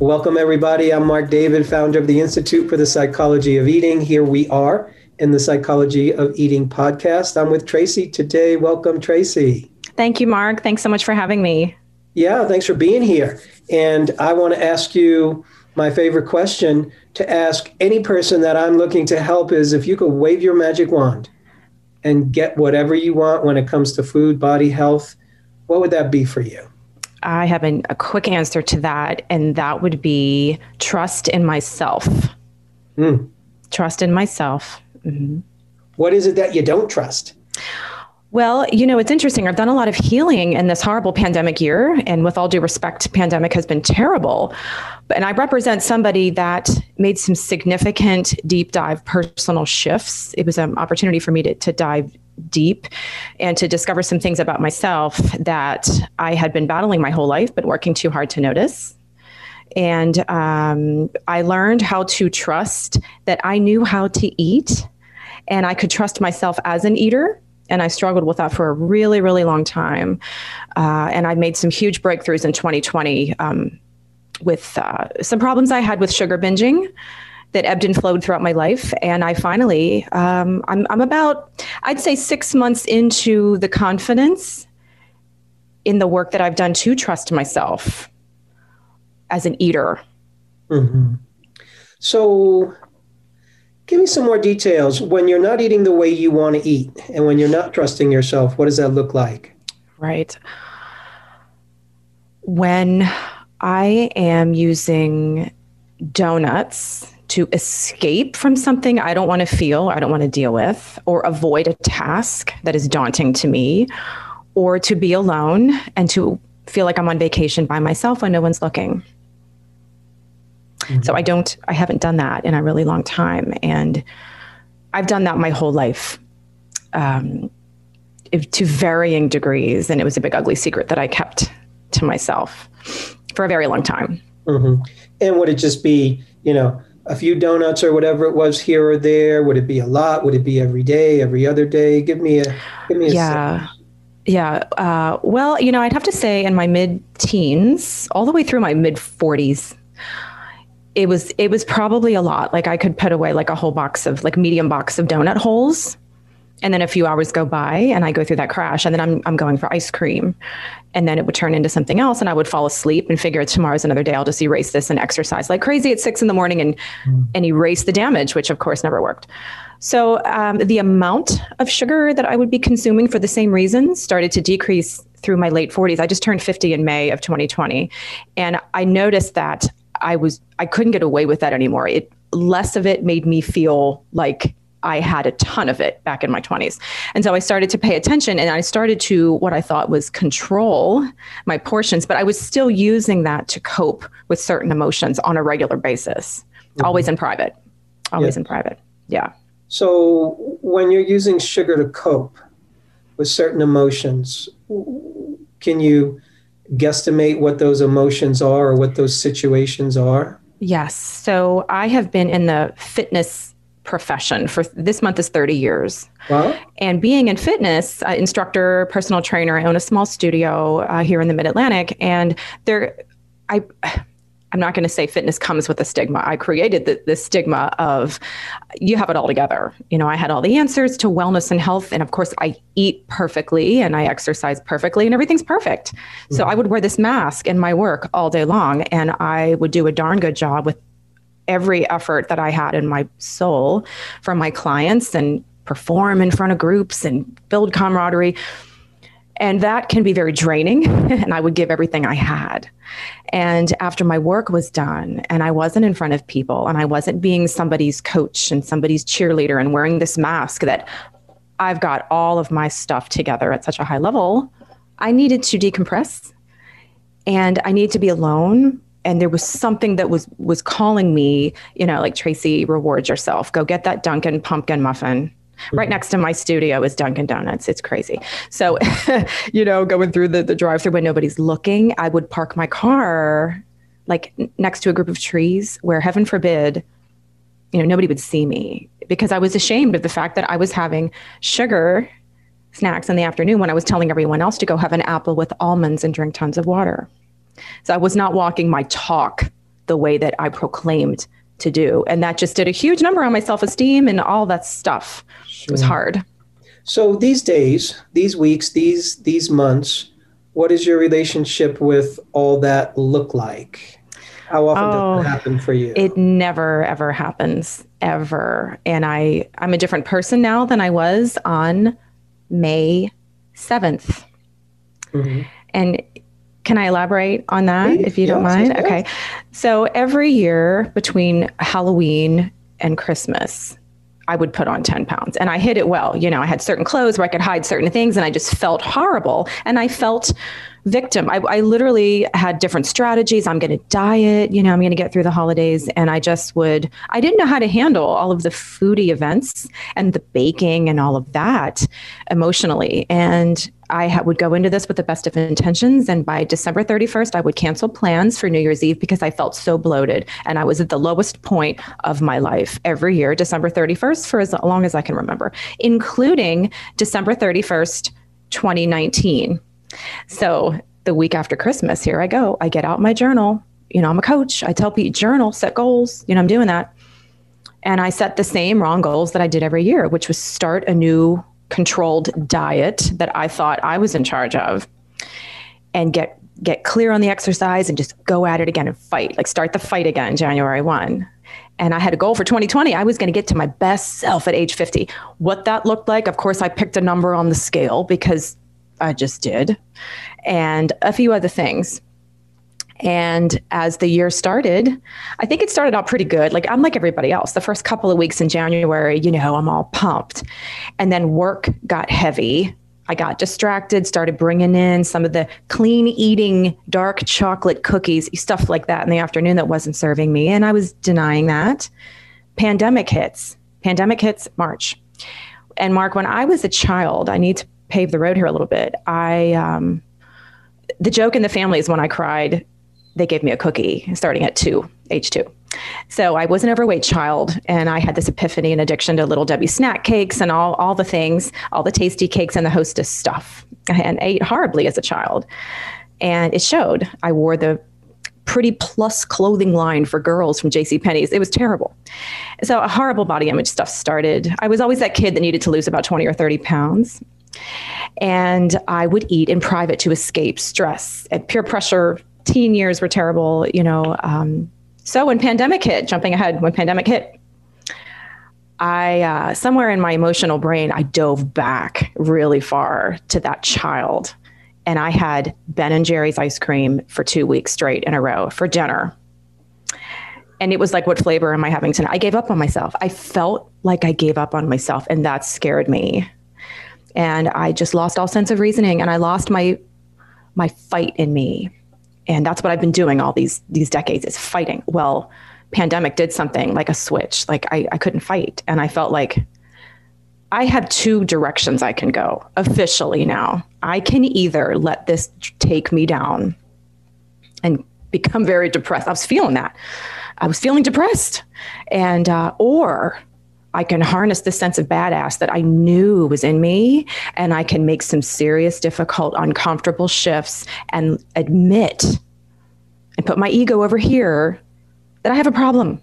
Welcome, everybody. I'm Marc David, founder of the Institute for the Psychology of Eating. Here we are in the Psychology of Eating podcast. I'm with Tracy today. Welcome, Tracy. Thank you, Marc. Thanks so much for having me. Yeah, thanks for being here. And I want to ask you my favorite question to ask any person that I'm looking to help is if you could wave your magic wand and get whatever you want when it comes to food, body, health, what would that be for you? I have a quick answer to that, and that would be trust in myself. Trust in myself. Mm-hmm. What is it that you don't trust? Well, it's interesting. I've done a lot of healing in this horrible pandemic year, and with all due respect, pandemic has been terrible. And I represent somebody that made some significant deep dive personal shifts. It was an opportunity for me to dive deep and to discover some things about myself that I had been battling my whole life, but working too hard to notice. And I learned how to trust that I knew how to eat, and I could trust myself as an eater. And I struggled with that for a really, really long time. And I made some huge breakthroughs in 2020 with some problems I had with sugar binging that ebbed and flowed throughout my life. And I finally, I'm about, I'd say 6 months into the confidence in the work that I've done to trust myself as an eater. Mm-hmm. So give me some more details. When you're not eating the way you want to eat and when you're not trusting yourself, what does that look like? Right. When I am using donuts to escape from something I don't want to feel, I don't want to deal with, or avoid a task that is daunting to me, or to be alone and to feel like I'm on vacation by myself when no one's looking. Mm-hmm. So I haven't done that in a really long time. And I've done that my whole life to varying degrees. And it was a big, ugly secret that I kept to myself for a very long time. Mm-hmm. And would it just be, a few donuts or whatever it was here or there? Would it be a lot? Would it be every day, every other day? Give me a Yeah. sense. Yeah. Well, I'd have to say in my mid-teens, all the way through my mid-40s, it was probably a lot. Like I could put away like a whole medium box of donut holes. And then a few hours go by and I go through that crash, and then I'm going for ice cream, and then it would turn into something else, and I would fall asleep and figure tomorrow's another day. I'll just erase this and exercise like crazy at 6 a.m. and erase the damage, which of course never worked. So the amount of sugar that I would be consuming for the same reasons started to decrease through my late 40s. I just turned 50 in May of 2020. And I noticed that I couldn't get away with that anymore. Less of it made me feel like I had a ton of it back in my 20s. And so I started to pay attention, and I started to what I thought was control my portions, but I was still using that to cope with certain emotions on a regular basis, always in private, in private. Yeah. So when you're using sugar to cope with certain emotions, can you guesstimate what those emotions are or what those situations are? Yes. So I have been in the fitness profession for this month is 30 years. Wow. And being in fitness, instructor, personal trainer, I own a small studio here in the Mid-Atlantic. And I'm not going to say fitness comes with a stigma. I created the stigma of you have it all together. I had all the answers to wellness and health. And of course, I eat perfectly and I exercise perfectly and everything's perfect. Mm-hmm. So I would wear this mask in my work all day long, and I would do a darn good job with every effort that I had in my soul for my clients and perform in front of groups and build camaraderie. And that can be very draining. And I would give everything I had. And after my work was done and I wasn't in front of people and I wasn't being somebody's coach and somebody's cheerleader and wearing this mask that I've got all of my stuff together at such a high level, I needed to decompress and I needed to be alone. And there was something that was calling me, like, Tracy, reward yourself. Go get that Dunkin' pumpkin muffin. Mm-hmm. Right next to my studio is Dunkin' Donuts. It's crazy. So, going through the drive-through when nobody's looking, I would park my car like next to a group of trees where, heaven forbid, nobody would see me, because I was ashamed of the fact that I was having sugar snacks in the afternoon when I was telling everyone else to go have an apple with almonds and drink tons of water. So I was not walking my talk the way that I proclaimed to do. And that just did a huge number on my self-esteem and all that stuff. Sure. It was hard. So these days, these weeks, these months, what does your relationship with all that look like? How often does it happen for you? It never, ever happens, ever. And I'm a different person now than I was on May 7th. Mm-hmm. And can I elaborate on that, if you don't mind? Yes. Okay. So every year between Halloween and Christmas, I would put on 10 pounds and I hid it well. I had certain clothes where I could hide certain things and I just felt horrible. And I felt victim. I literally had different strategies. I'm going to diet, I'm going to get through the holidays. And I didn't know how to handle all of the foodie events and the baking and all of that emotionally. And I would go into this with the best of intentions. And by December 31st, I would cancel plans for New Year's Eve because I felt so bloated. And I was at the lowest point of my life every year, December 31st, for as long as I can remember, including December 31st, 2019. So the week after Christmas, here I go. I get out my journal. I'm a coach. I tell people, journal, set goals. I'm doing that. And I set the same wrong goals that I did every year, which was start a new controlled diet that I thought I was in charge of and get clear on the exercise and just go at it again and fight, like start the fight again, January 1. And I had a goal for 2020. I was going to get to my best self at age 50. What that looked like, of course, I picked a number on the scale because I just did, and a few other things. And as the year started, I think it started out pretty good. Like I'm like everybody else. The first couple of weeks in January, I'm all pumped. And then work got heavy. I got distracted, started bringing in some of the clean eating dark chocolate cookies, stuff like that in the afternoon that wasn't serving me. And I was denying that. Pandemic hits March. And Marc, when I was a child, I need to pave the road here a little bit. The joke in the family is when I cried, they gave me a cookie starting at age 2. So I was an overweight child and I had this epiphany and addiction to Little Debbie snack cakes and all the things, all the tasty cakes and the Hostess stuff, and ate horribly as a child. And it showed. I wore the Pretty Plus clothing line for girls from JCPenney's. It was terrible. So a horrible body image stuff started. I was always that kid that needed to lose about 20 or 30 pounds. And I would eat in private to escape stress and peer pressure. Teen years were terrible, So when pandemic hit, I somewhere in my emotional brain, I dove back really far to that child. And I had Ben & Jerry's ice cream for 2 weeks straight in a row for dinner. And it was like, what flavor am I having tonight? I gave up on myself. I felt like I gave up on myself, and that scared me. And I just lost all sense of reasoning, and I lost my fight in me. And that's what I've been doing all these decades, is fighting. Well, pandemic did something like a switch. Like I couldn't fight. And I felt like I have 2 directions I can go officially now. I can either let this take me down and become very depressed. I was feeling that. I was feeling depressed. And, or I can harness the sense of badass that I knew was in me, and I can make some serious, difficult, uncomfortable shifts and admit and put my ego over here that I have a problem.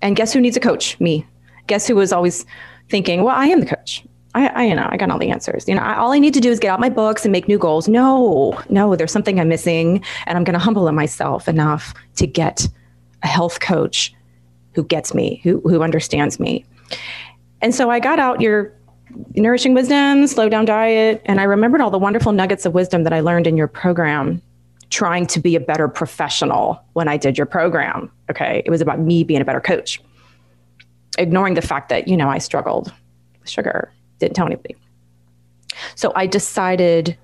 And guess who needs a coach? Me. Guess who was always thinking, well, I am the coach. I got all the answers. All I need to do is get out my books and make new goals. No, there's something I'm missing, and I'm going to humble myself enough to get a health coach who gets me, who understands me. And so I got out your Nourishing Wisdom, Slow Down Diet, and I remembered all the wonderful nuggets of wisdom that I learned in your program, trying to be a better professional when I did your program. Okay. It was about me being a better coach, ignoring the fact that, I struggled with sugar, didn't tell anybody. So I decided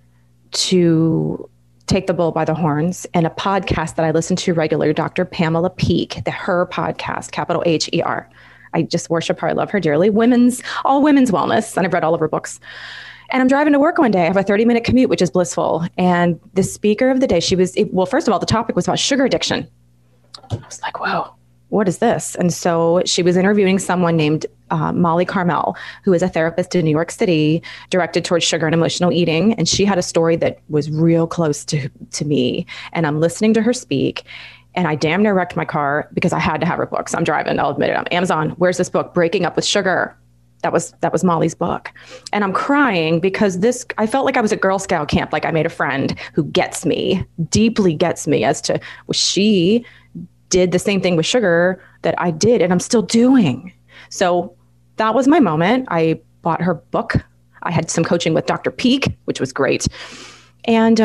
to take the bull by the horns, and a podcast that I listen to regularly, Dr. Pamela Peeke, her podcast, capital H-E-R. I just worship her. I love her dearly. All women's wellness. And I've read all of her books. And I'm driving to work one day. I have a 30-minute commute, which is blissful. And the speaker of the day, first of all, the topic was about sugar addiction. I was like, whoa, what is this? And so she was interviewing someone named Molly Carmel, who is a therapist in New York City, directed towards sugar and emotional eating. And she had a story that was real close to me. And I'm listening to her speak. And I damn near wrecked my car because I had to have her book. So I'm driving, I'll admit it. I'm Amazon. Where's this book? Breaking Up with Sugar. That was Molly's book. And I'm crying because I felt like I was at Girl Scout camp. Like I made a friend who gets me, deeply gets me as to, well, she did the same thing with sugar that I did and I'm still doing. So that was my moment. I bought her book. I had some coaching with Dr. Peak, which was great. And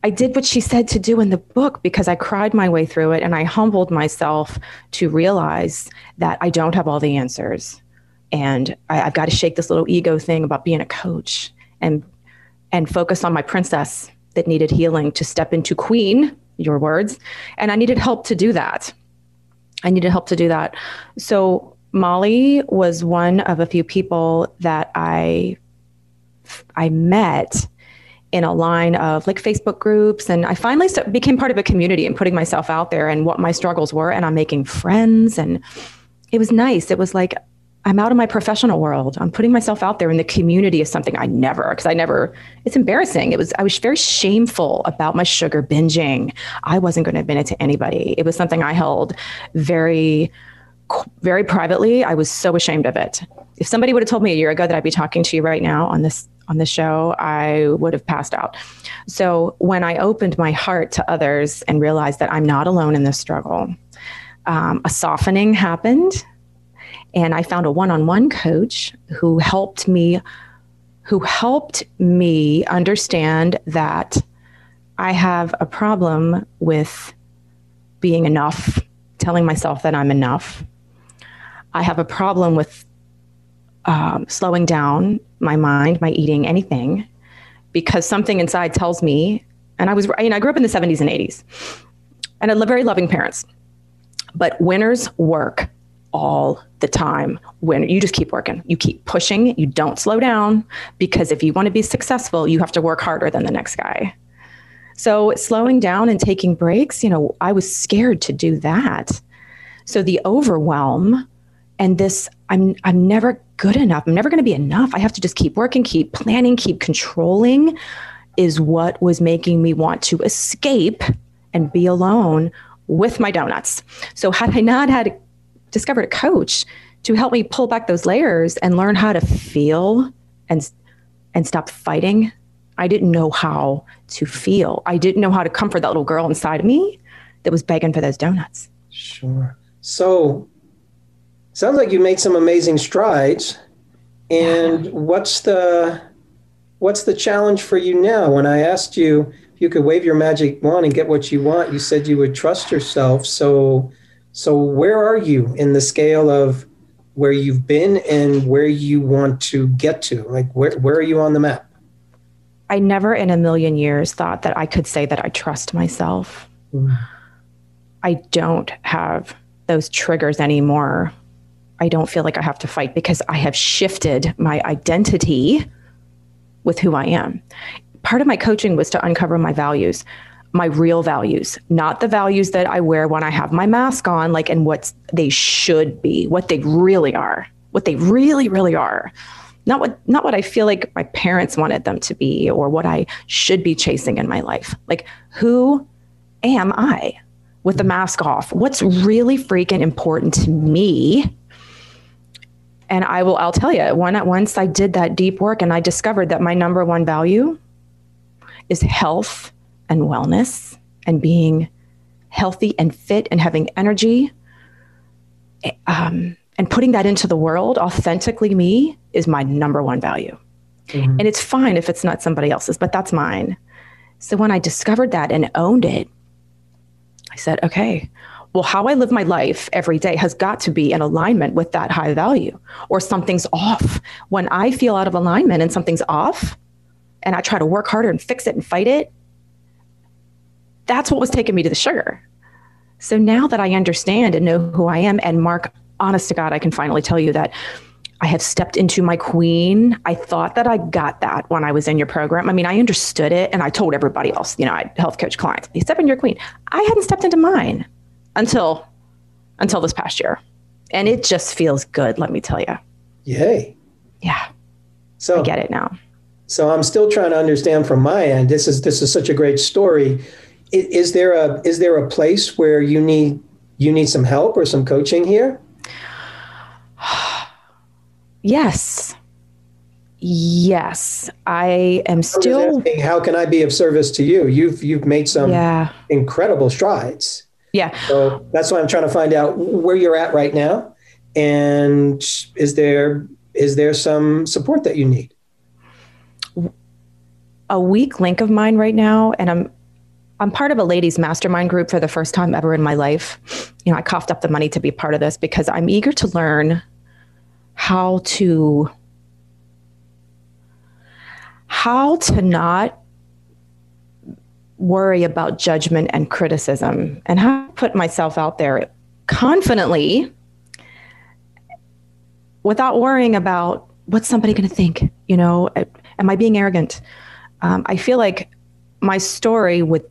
I did what she said to do in the book because I cried my way through it and I humbled myself to realize that I don't have all the answers. And I've got to shake this little ego thing about being a coach and focus on my princess that needed healing to step into queen, your words. And I needed help to do that. So Molly was one of a few people that I met in a line of like Facebook groups. And I finally became part of a community and putting myself out there and what my struggles were. And I'm making friends. And it was nice. It was like, I'm out of my professional world. I'm putting myself out there in the community is something it's embarrassing. I was very shameful about my sugar binging. I wasn't going to admit it to anybody. It was something I held very, very privately. I was so ashamed of it. If somebody would have told me a year ago that I'd be talking to you right now on this show, I would have passed out. So when I opened my heart to others and realized that I'm not alone in this struggle, a softening happened. And I found a one-on-one coach who helped me understand that I have a problem with being enough, telling myself that I'm enough. I have a problem with slowing down my mind, my eating, anything, because something inside tells me, and I grew up in the 70s and 80s and I had very loving parents, but winners work all the time. When you just keep working, you keep pushing, you don't slow down, because if you want to be successful, you have to work harder than the next guy. So slowing down and taking breaks, I was scared to do that. So the overwhelm and this, I'm never good enough. I'm never going to be enough. I have to just keep working, keep planning, keep controlling is what was making me want to escape and be alone with my donuts. So had I not discovered a coach to help me pull back those layers and learn how to feel and stop fighting, I didn't know how to feel. I didn't know how to comfort that little girl inside of me that was begging for those donuts. Sure. So sounds like you made some amazing strides. And what's the challenge for you now? When I asked you if you could wave your magic wand and get what you want, you said you would trust yourself. So where are you in the scale of where you've been and where you want to get to? Like, where are you on the map? I never in a million years thought that I could say that I trust myself. I don't have those triggers anymore. I don't feel like I have to fight because I have shifted my identity with who I am. Part of my coaching was to uncover my values, my real values, not the values that I wear when I have my mask on, like, and what they should be, what they really are, what they really, really are. Not what I feel like my parents wanted them to be or what I should be chasing in my life. Like, who am I with the mask off? What's really freaking important to me? And I'll tell you, once I did that deep work and I discovered that my number one value is health and wellness and being healthy and fit and having energy, and putting that into the world, authentically me, is my number one value. Mm-hmm. And it's fine if it's not somebody else's, but that's mine. So when I discovered that and owned it, I said, okay, well, how I live my life every day has got to be in alignment with that high value, or something's off. When I feel out of alignment and something's off and I try to work harder and fix it and fight it, that's what was taking me to the sugar. So now that I understand and know who I am, and Marc, honest to God, I can finally tell you that I have stepped into my queen. I thought that I got that when I was in your program. I mean, I understood it and I told everybody else, I health coach clients, you step into your queen. I hadn't stepped into mine until this past year. And it just feels good, let me tell you. Yay. Yeah. So I get it now. So I'm still trying to understand from my end. This is such a great story. Is there a place where you need some help or some coaching here? Yes. Yes. I am still. I'm just asking, how can I be of service to you? You've made some incredible strides. Yeah. So that's why I'm trying to find out where you're at right now. And is there some support that you need? A weak link of mine right now, and I'm part of a ladies mastermind group for the first time ever in my life. I coughed up the money to be part of this because I'm eager to learn how to not worry about judgment and criticism, and how to put myself out there confidently without worrying about what's somebody going to think. Am I being arrogant? I feel like my story with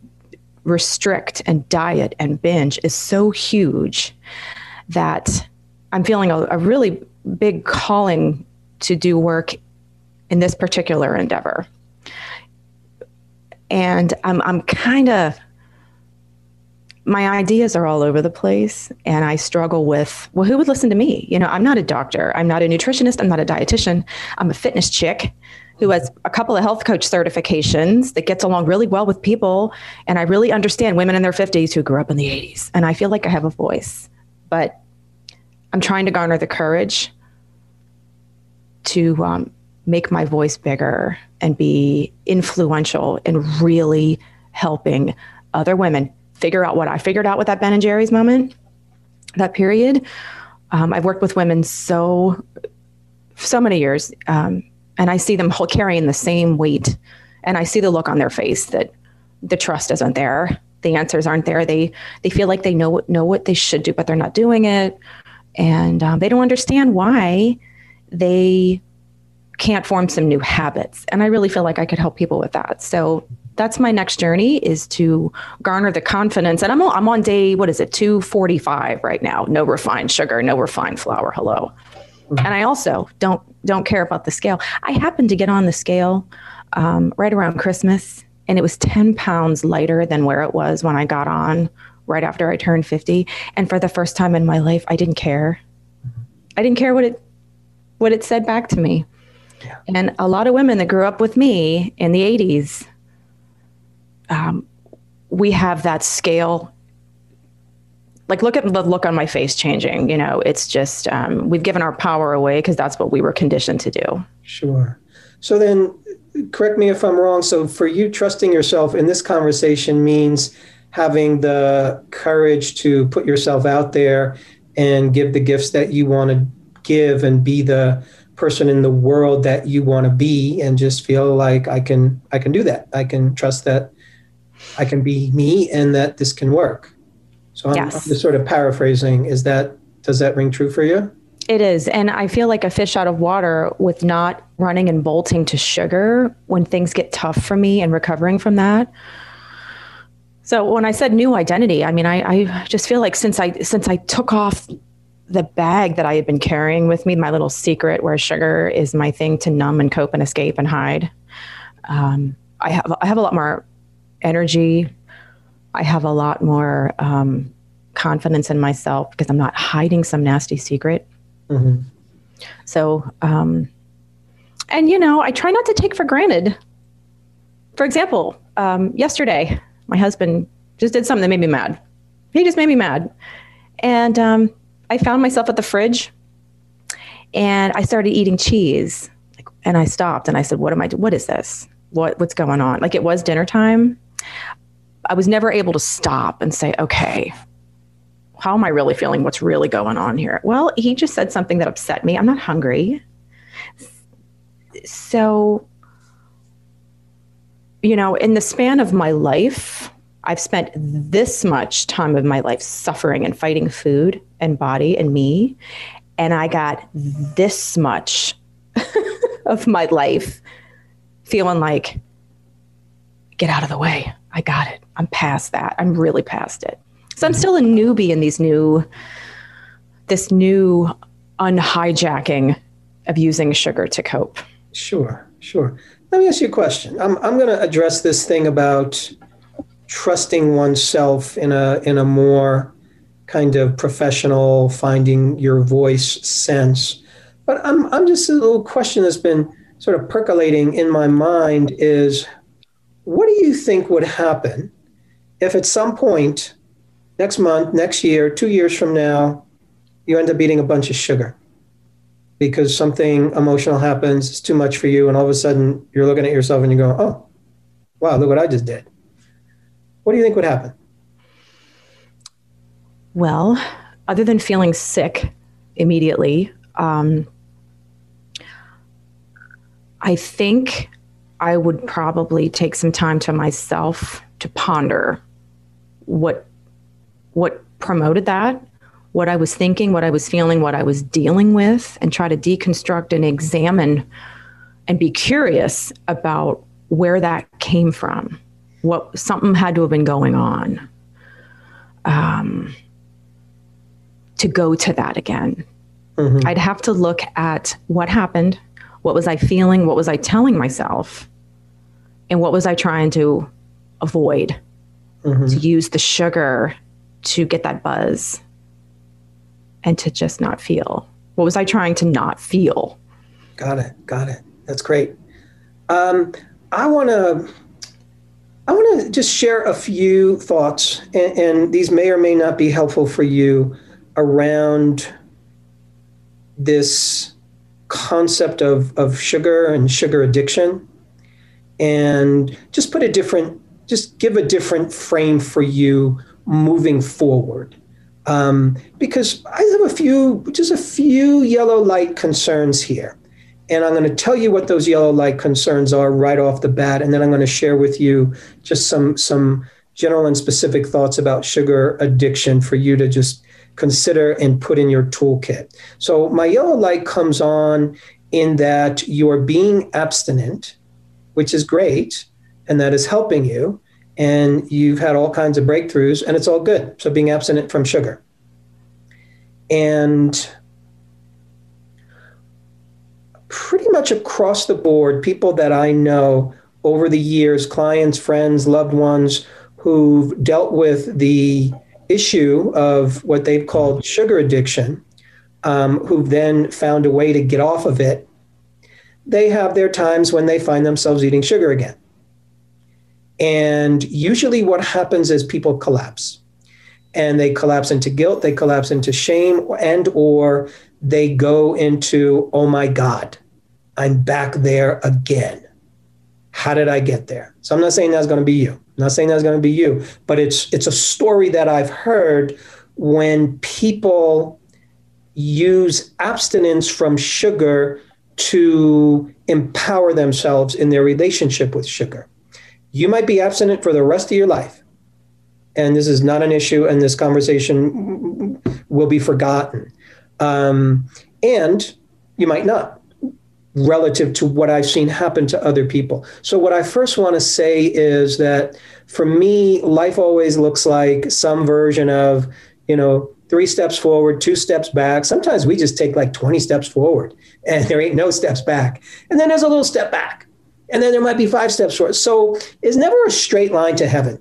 restrict and diet and binge is so huge that I'm feeling a really big calling to do work in this particular endeavor. And I'm kind of, my ideas are all over the place, and I struggle with, well, who would listen to me? I'm not a doctor. I'm not a nutritionist. I'm not a dietitian. I'm a fitness chick who has a couple of health coach certifications that gets along really well with people. And I really understand women in their 50s who grew up in the 80s. And I feel like I have a voice, but I'm trying to garner the courage to make my voice bigger and be influential in really helping other women figure out what I figured out with that Ben and Jerry's moment, that period. I've worked with women so many years, and I see them carrying the same weight, and I see the look on their face that the trust isn't there. The answers aren't there. They feel like they know what they should do, but they're not doing it. And they don't understand why they can't form some new habits. And I really feel like I could help people with that. So that's my next journey, is to garner the confidence. And I'm on day, 245 right now. No refined sugar, no refined flour. Hello. Mm-hmm. And I also don't care about the scale. I happened to get on the scale right around Christmas, and it was 10 pounds lighter than where it was when I got on right after I turned 50. And for the first time in my life, I didn't care. I didn't care what it said back to me. Yeah. And a lot of women that grew up with me in the 80s, we have that scale. Like, look at the look on my face changing. It's just, we've given our power away because that's what we were conditioned to do. Sure. So then, correct me if I'm wrong. So for you, trusting yourself in this conversation means having the courage to put yourself out there and give the gifts that you want to give, and be the person in the world that you want to be, and just feel like I can do that. I can trust that I can be me, and that this can work. So I'm just sort of paraphrasing. Does that ring true for you? It is. And I feel like a fish out of water with not running and bolting to sugar when things get tough for me and recovering from that. So when I said new identity, I mean, I just feel like since I took off the bag that I had been carrying with me, my little secret where sugar is my thing to numb and cope and escape and hide, I have a lot more energy. I have a lot more confidence in myself because I'm not hiding some nasty secret. Mm-hmm. So, and I try not to take for granted. For example, yesterday, my husband just did something that made me mad. He just made me mad. And I found myself at the fridge, and I started eating cheese. And I stopped and I said, what is this? What's going on? Like, it was dinner time. I was never able to stop and say, okay, how am I really feeling? What's really going on here? Well, he just said something that upset me. I'm not hungry. So, in the span of my life, I've spent this much time of my life suffering and fighting food and body and me. And I got this much of my life feeling like, get out of the way. I got it. I'm past that. I'm really past it. So I'm still a newbie in this new unhijacking of using sugar to cope. Sure. Let me ask you a question. I'm going to address this thing about trusting oneself in a more kind of professional, finding your voice sense. But I'm just a little question that's been sort of percolating in my mind is, what do you think would happen if at some point next month, next year, 2 years from now, you end up eating a bunch of sugar because something emotional happens, it's too much for you, and all of a sudden you're looking at yourself and you go, oh, wow, look what I just did. What do you think would happen? Well, other than feeling sick immediately, I think I would probably take some time to myself to ponder what promoted that, what I was thinking, what I was feeling, what I was dealing with, and try to deconstruct and examine and be curious about where that came from. What something had to have been going on to go to that again. Mm-hmm. I'd have to look at what happened, what was I feeling, what was I telling myself, and what was I trying to avoid, mm-hmm. to use the sugar to get that buzz and to just not feel. What was I trying to not feel? Got it. That's great. I want to just share a few thoughts, and these may or may not be helpful for you, around this concept of sugar and sugar addiction, and just give a different frame for you moving forward. Because I have a few yellow light concerns here. And I'm going to tell you what those yellow light concerns are right off the bat. And then I'm going to share with you just some general and specific thoughts about sugar addiction for you to just consider and put in your toolkit. So my yellow light comes on in that you're being abstinent, which is great, and that is helping you. And you've had all kinds of breakthroughs, and it's all good. So being abstinent from sugar. And pretty much across the board, people that I know over the years, clients, friends, loved ones who've dealt with the issue of what they've called sugar addiction, who've then found a way to get off of it, they have their times when they find themselves eating sugar again. And usually what happens is people collapse. And they collapse into guilt, they collapse into shame, and or they go into, oh my God, I'm back there again. How did I get there? So I'm not saying that's going to be you. But it's a story that I've heard when people use abstinence from sugar to empower themselves in their relationship with sugar. You might be abstinent for the rest of your life. And this is not an issue, and this conversation will be forgotten. And you might not, relative to what I've seen happen to other people. So what I first want to say is that for me, life always looks like some version of, 3 steps forward, 2 steps back. Sometimes we just take like 20 steps forward and there ain't no steps back. And then there's a little step back. And then there might be 5 steps forward. So it's never a straight line to heaven.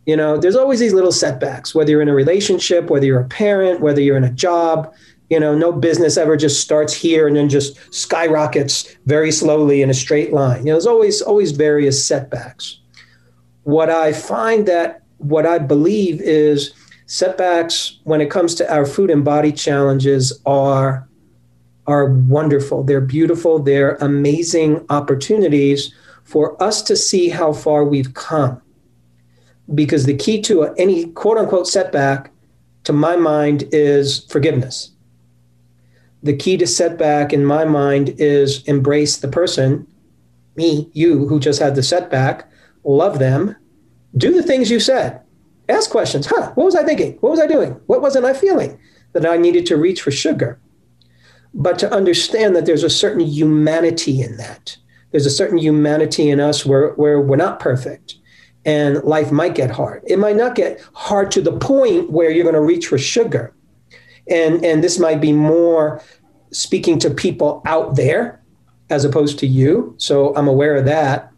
There's always these little setbacks, whether you're in a relationship, whether you're a parent, whether you're in a job. No business ever just starts here and then just skyrockets very slowly in a straight line. There's always various setbacks. What I believe is setbacks when it comes to our food and body challenges are wonderful. They're beautiful. They're amazing opportunities for us to see how far we've come. Because the key to any quote unquote setback, to my mind, is forgiveness. The key to setback in my mind is embrace the person, me, you, who just had the setback, love them, do the things you said, ask questions. What was I thinking? What was I doing? What wasn't I feeling that I needed to reach for sugar? But to understand that there's a certain humanity in that. There's a certain humanity in us where we're not perfect. And life might get hard. It might not get hard to the point where you're going to reach for sugar. And this might be more speaking to people out there as opposed to you. So I'm aware of that.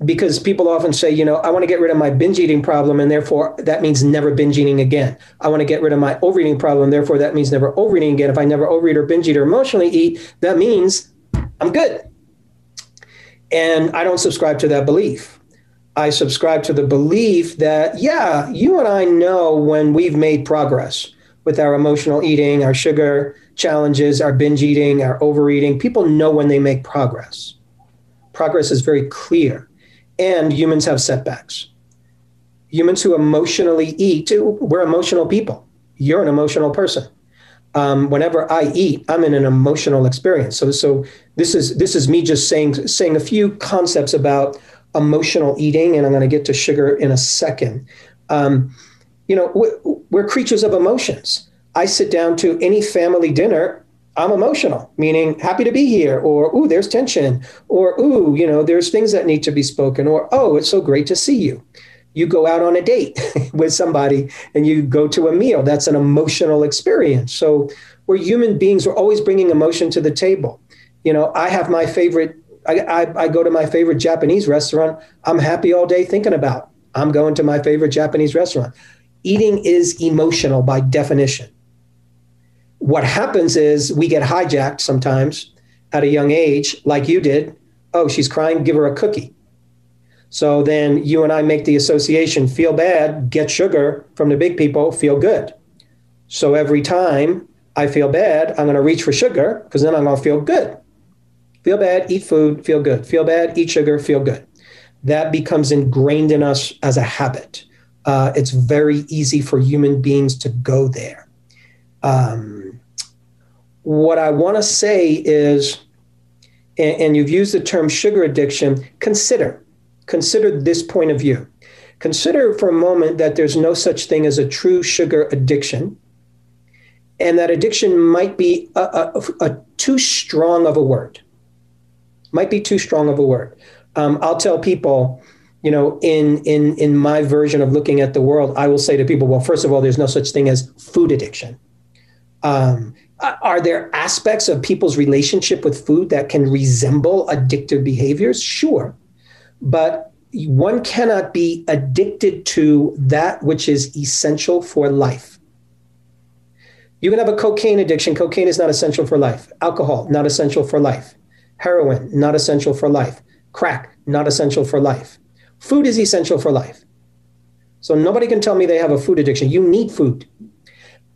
because people often say, I want to get rid of my binge eating problem, and therefore that means never binge eating again. I want to get rid of my overeating problem, therefore that means never overeating again. If I never overeat or binge eat or emotionally eat, that means I'm good. And I don't subscribe to that belief. I subscribe to the belief that, yeah, you and I know when we've made progress with our emotional eating, our sugar challenges, our binge eating, our overeating. People know when they make progress. Progress is very clear. And humans have setbacks. Humans who emotionally eat, we're emotional people. You're an emotional person. Whenever I eat, I'm in an emotional experience. So this is me just saying a few concepts about emotional eating, and I'm going to get to sugar in a second. We're creatures of emotions. I sit down to any family dinner, I'm emotional, meaning happy to be here, or, ooh, there's tension, or, ooh, there's things that need to be spoken, or, oh, it's so great to see you. You go out on a date with somebody and you go to a meal. That's an emotional experience. So we're human beings. We're always bringing emotion to the table. I have my favorite, I go to my favorite Japanese restaurant. I'm happy all day thinking about. I'm going to my favorite Japanese restaurant. Eating is emotional by definition. What happens is we get hijacked sometimes at a young age, like you did. Oh, she's crying, give her a cookie. So then you and I make the association, feel bad, get sugar from the big people, feel good. So every time I feel bad, I'm going to reach for sugar because then I'm going to feel good. Feel bad, eat food, feel good. Feel bad, eat sugar, feel good. That becomes ingrained in us as a habit. It's very easy for human beings to go there. What I want to say is, and you've used the term sugar addiction, consider this point of view. Consider for a moment that there's no such thing as a true sugar addiction, and that addiction might be a too strong of a word. Might be too strong of a word. I'll tell people, in my version of looking at the world, I will say to people, well, first of all, there's no such thing as food addiction. Are there aspects of people's relationship with food that can resemble addictive behaviors? Sure. But one cannot be addicted to that which is essential for life. You can have a cocaine addiction. Cocaine is not essential for life. Alcohol, not essential for life. Heroin, not essential for life. Crack, not essential for life. Food is essential for life. So nobody can tell me they have a food addiction. You need food.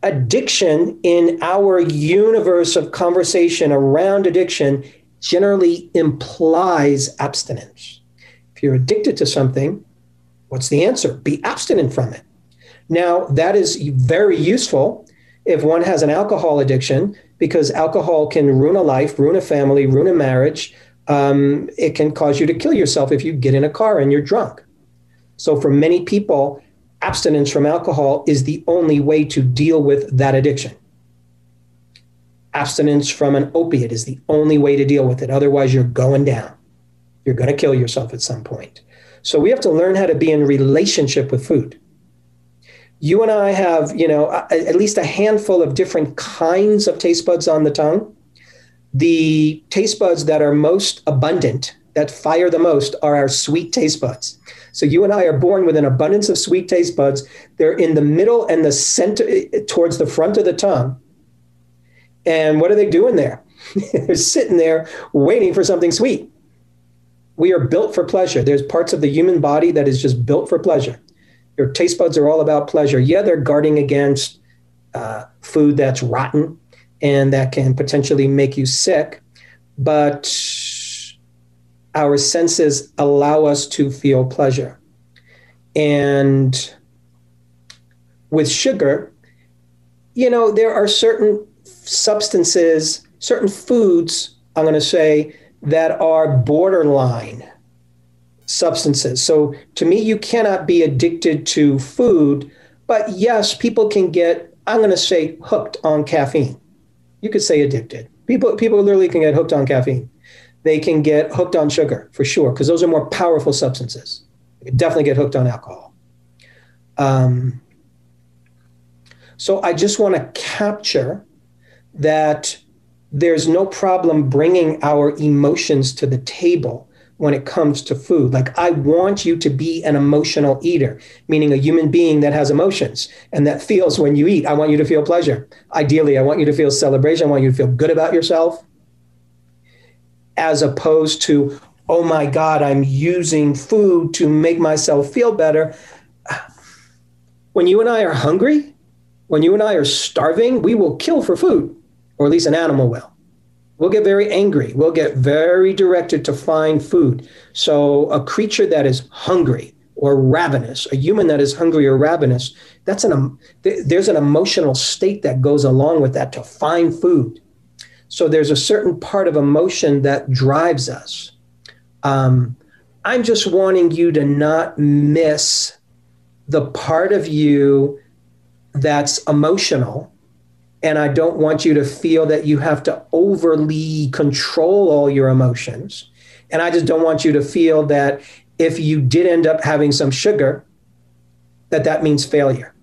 Addiction in our universe of conversation around addiction generally implies abstinence. If you're addicted to something, what's the answer? Be abstinent from it. Now, that is very useful if one has an alcohol addiction, because alcohol can ruin a life, ruin a family, ruin a marriage. It can cause you to kill yourself if you get in a car and you're drunk. So for many people, abstinence from alcohol is the only way to deal with that addiction. Abstinence from an opiate is the only way to deal with it. Otherwise, you're going down. You're going to kill yourself at some point. So we have to learn how to be in relationship with food. You and I have, at least a handful of different kinds of taste buds on the tongue. The taste buds that are most abundant, that fire the most, are our sweet taste buds. So you and I are born with an abundance of sweet taste buds. They're in the middle and the center, towards the front of the tongue. And what are they doing there? They're sitting there waiting for something sweet. We are built for pleasure. There's parts of the human body that is just built for pleasure. Your taste buds are all about pleasure. Yeah, they're guarding against food that's rotten and that can potentially make you sick, but our senses allow us to feel pleasure. And with sugar, there are certain substances, certain foods, I'm going to say, that are borderline substances. So to me, you cannot be addicted to food, but yes, people can get, I'm going to say, hooked on caffeine. You could say addicted. People literally can get hooked on caffeine. They can get hooked on sugar, for sure, because those are more powerful substances. You can definitely get hooked on alcohol. So I just want to capture that there's no problem bringing our emotions to the table, when it comes to food. Like, I want you to be an emotional eater, meaning a human being that has emotions and that feels when you eat. I want you to feel pleasure. Ideally, I want you to feel celebration. I want you to feel good about yourself, as opposed to, oh my God, I'm using food to make myself feel better. When you and I are hungry, when you and I are starving, we will kill for food, or at least an animal will. We'll get very angry. We'll get very directed to find food. So a creature that is hungry or ravenous, a human that is hungry or ravenous, there's an emotional state that goes along with that, to find food. So there's a certain part of emotion that drives us. I'm just wanting you to not miss the part of you that's emotional. And I don't want you to feel that you have to overly control all your emotions. And I just don't want you to feel that if you did end up having some sugar, that means failure.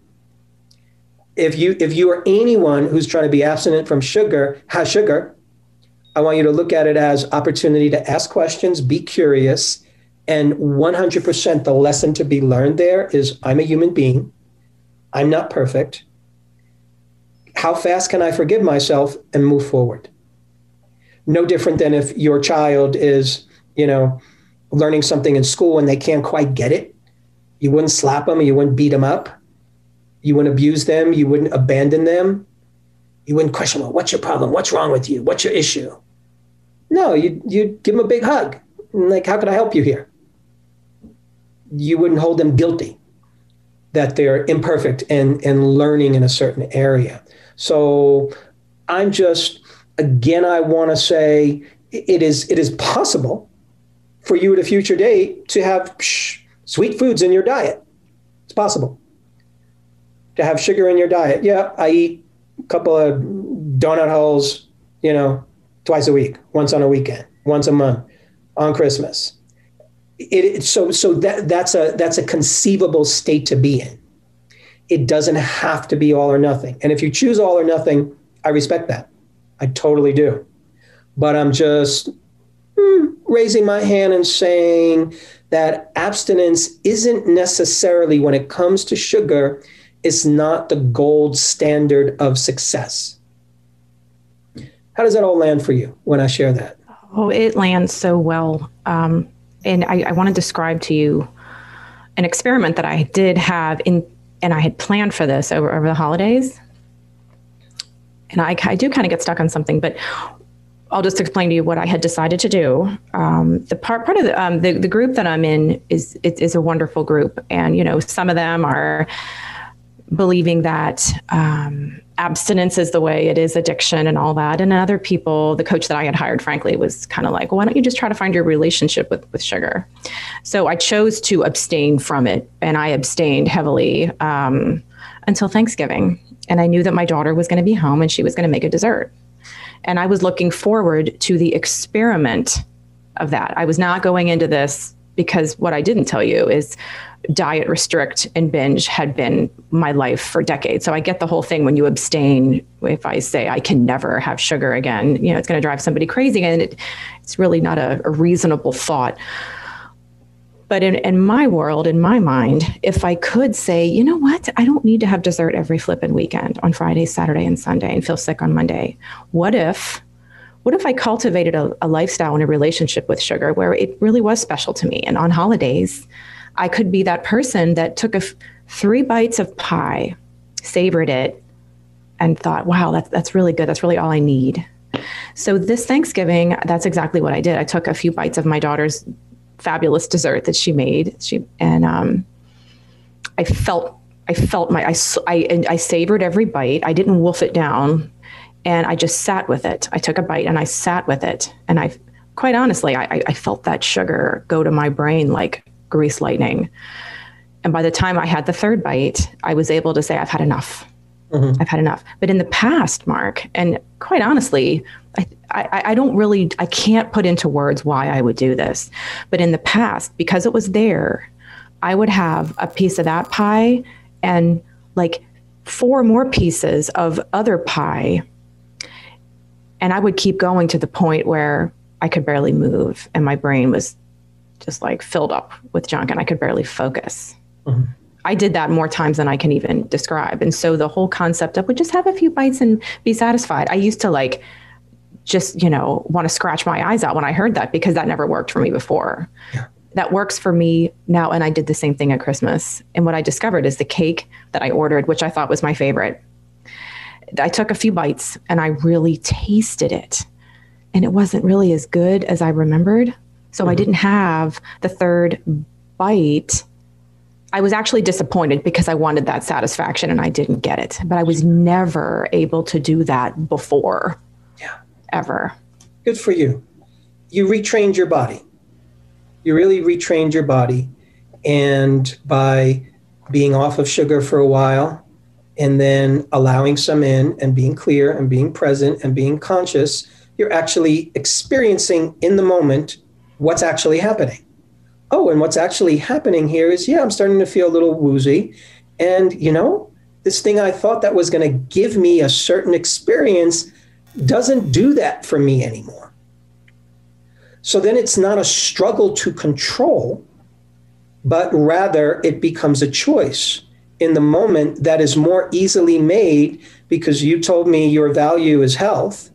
If you are anyone who's trying to be abstinent from sugar, has sugar, I want you to look at it as opportunity to ask questions, be curious, and 100% the lesson to be learned there is, I'm a human being. I'm not perfect. How fast can I forgive myself and move forward? No different than if your child is, learning something in school and they can't quite get it. You wouldn't slap them, you wouldn't beat them up. You wouldn't abuse them, you wouldn't abandon them. You wouldn't question, well, what's your problem? What's wrong with you? What's your issue? No, you'd give them a big hug. Like, how could I help you here? You wouldn't hold them guilty that they're imperfect and learning in a certain area. So I want to say it is possible for you at a future date to have sweet foods in your diet. It's possible to have sugar in your diet. Yeah, I eat a couple of donut holes, twice a week, once on a weekend, once a month, on Christmas. So that's a conceivable state to be in. It doesn't have to be all or nothing. And if you choose all or nothing, I respect that. I totally do. But I'm just raising my hand and saying that abstinence isn't necessarily, when it comes to sugar, it's not the gold standard of success. How does that all land for you when I share that? Oh, it lands so well. And I want to describe to you an experiment that I did have and I had planned for this over the holidays. And I do kind of get stuck on something, but I'll just explain to you what I had decided to do. The part of the group that I'm in is a wonderful group. And, some of them are believing that abstinence is the way it is, addiction and all that. And other people, the coach that I had hired, frankly, was kind of like, well, why don't you just try to find your relationship with sugar? So I chose to abstain from it. And I abstained heavily until Thanksgiving. And I knew that my daughter was going to be home and she was going to make a dessert. And I was looking forward to the experiment of that. I was not going into this because what I didn't tell you is diet, restrict, and binge had been my life for decades. So I get the whole thing when you abstain. If I say I can never have sugar again, it's going to drive somebody crazy. And it's really not a reasonable thought. But in my world, in my mind, if I could say, you know what, I don't need to have dessert every flippin' weekend on Friday, Saturday, and Sunday and feel sick on Monday. What if I cultivated a lifestyle and a relationship with sugar where it really was special to me? And on holidays, I could be that person that took 3 bites of pie, savored it, and thought, wow, that's really good. That's really all I need. So this Thanksgiving, that's exactly what I did. I took a few bites of my daughter's fabulous dessert that she made. I savored every bite. I didn't wolf it down, and I just sat with it. I took a bite and I sat with it. And quite honestly, I felt that sugar go to my brain like grease lightning. And by the time I had the 3rd bite, I was able to say, I've had enough. Mm-hmm. I've had enough. But in the past, Marc, and quite honestly, I can't put into words why I would do this. But in the past, because it was there, I would have a piece of that pie and like 4 more pieces of other pie. And I would keep going to the point where I could barely move and my brain was just like filled up with junk and I could barely focus. Mm-hmm. I did that more times than I can even describe. And so the whole concept of would just have a few bites and be satisfied. I used to like just, want to scratch my eyes out when I heard that, because that never worked for me before. Yeah. That works for me now. And I did the same thing at Christmas. And what I discovered is the cake that I ordered, which I thought was my favorite. I took a few bites and I really tasted it. And it wasn't really as good as I remembered. So I didn't have the third bite. I was actually disappointed because I wanted that satisfaction and I didn't get it. But I was never able to do that before. Yeah. Ever. Good for you. You retrained your body. You really retrained your body. And by being off of sugar for a while and then allowing some in and being clear and being present and being conscious, you're actually experiencing in the moment what's actually happening. Oh, and what's actually happening here is, I'm starting to feel a little woozy. And, this thing I thought that was going to give me a certain experience doesn't do that for me anymore. So then it's not a struggle to control, but rather it becomes a choice in the moment that is more easily made because you told me your value is health.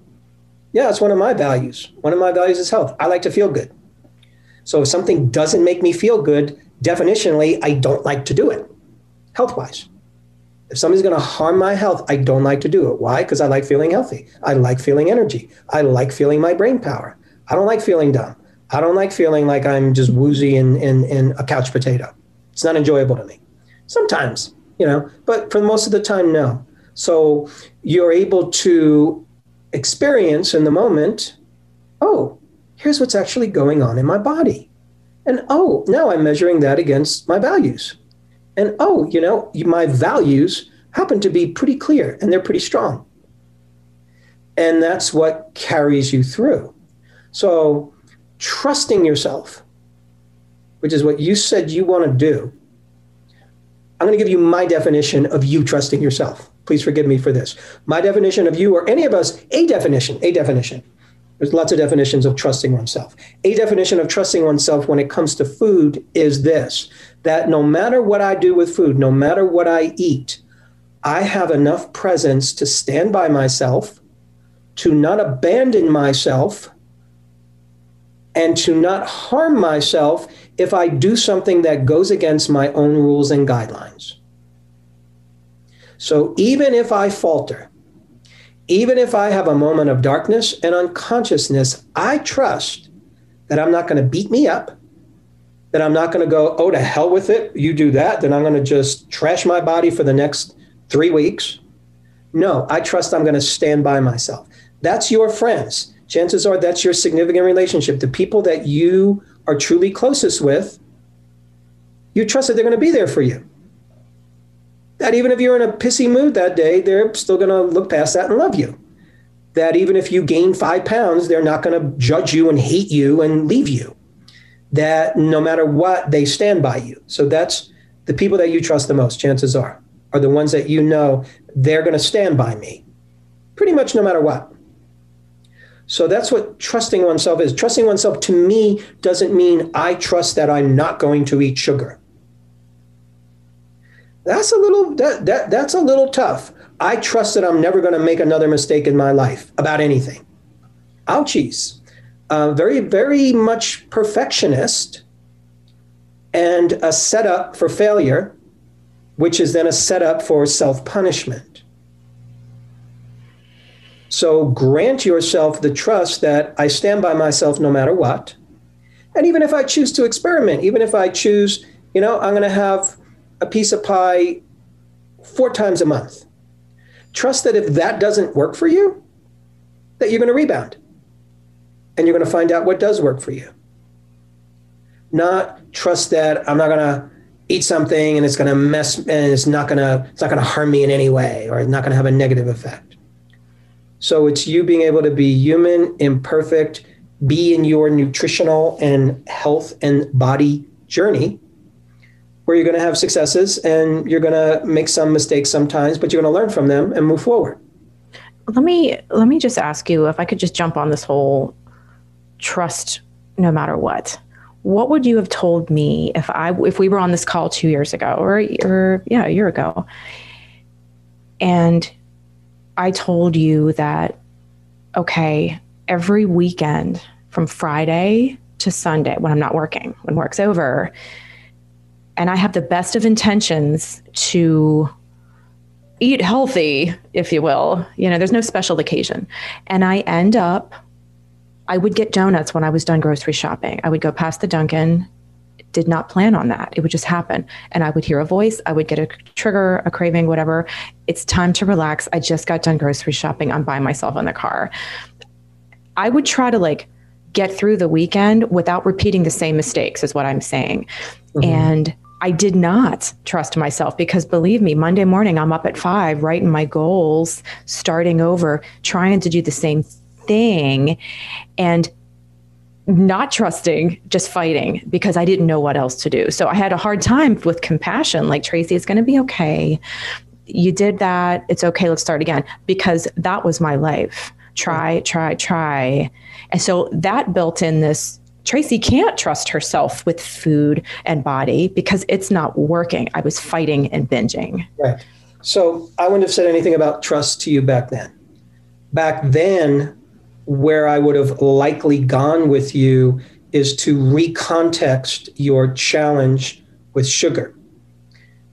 Yeah, it's one of my values. One of my values is health. I like to feel good. So if something doesn't make me feel good, definitionally, I don't like to do it, health-wise. If somebody's going to harm my health, I don't like to do it. Why? Because I like feeling healthy. I like feeling energy. I like feeling my brain power. I don't like feeling dumb. I don't like feeling like I'm just woozy and a couch potato. It's not enjoyable to me. Sometimes, but for most of the time, no. So you're able to experience in the moment, oh, here's what's actually going on in my body. And oh, now I'm measuring that against my values. And oh, my values happen to be pretty clear and they're pretty strong. And that's what carries you through. So trusting yourself, which is what you said you want to do. I'm going to give you my definition of you trusting yourself. Please forgive me for this. My definition of you or any of us, a definition. There's lots of definitions of trusting oneself. A definition of trusting oneself when it comes to food is this, that no matter what I do with food, no matter what I eat, I have enough presence to stand by myself, to not abandon myself, and to not harm myself if I do something that goes against my own rules and guidelines. So even if I falter, even if I have a moment of darkness and unconsciousness, I trust that I'm not going to beat me up, that I'm not going to go, oh, to hell with it, you do that, then I'm going to just trash my body for the next 3 weeks. No, I trust I'm going to stand by myself. That's your friends. Chances are that's your significant relationship. The people that you are truly closest with, you trust that they're going to be there for you. That even if you're in a pissy mood that day, they're still going to look past that and love you. That even if you gain 5 pounds, they're not going to judge you and hate you and leave you. That no matter what, they stand by you. So that's the people that you trust the most, chances are the ones that they're going to stand by me. Pretty much no matter what. So that's what trusting oneself is. Trusting oneself to me doesn't mean I trust that I'm not going to eat sugar. That's a little tough. I trust that I'm never going to make another mistake in my life about anything. Ouchies. Very, very much perfectionist and a setup for failure, which is then a setup for self-punishment. So grant yourself the trust that I stand by myself no matter what. And even if I choose to experiment, even if I choose, I'm going to have a piece of pie 4 times a month. Trust that if that doesn't work for you, that you're going to rebound. And you're going to find out what does work for you. Not trust that I'm not going to eat something and it's going to mess and it's not going to harm me in any way or it's not going to have a negative effect. So it's you being able to be human, imperfect, be in your nutritional and health and body journey where you're going to have successes and you're going to make some mistakes sometimes, but you're going to learn from them and move forward. Let me just ask you if I could just jump on this whole trust no matter what. what would you have told me if we were on this call 2 years ago or a year ago, and I told you that, okay, every weekend from Friday to Sunday when I'm not working, when work's over, and I have the best of intentions to eat healthy, if you will, there's no special occasion. And I would get donuts when I was done grocery shopping. I would go past the Dunkin', did not plan on that. It would just happen. And I would hear a voice. I would get a trigger, a craving, whatever. It's time to relax. I just got done grocery shopping. I'm by myself in the car. I would try to get through the weekend without repeating the same mistakes is what I'm saying. Mm-hmm. And I did not trust myself because, believe me, Monday morning, I'm up at 5, writing my goals, starting over, trying to do the same thing and not trusting, just fighting because I didn't know what else to do. So I had a hard time with compassion, like, Tracy, it's going to be okay. You did that. It's okay. Let's start again, because that was my life. Try. And so that built in this, Tracy can't trust herself with food and body because it's not working. I was fighting and binging. Right. So I wouldn't have said anything about trust to you back then. Back then, where I would have likely gone with you is to recontext your challenge with sugar,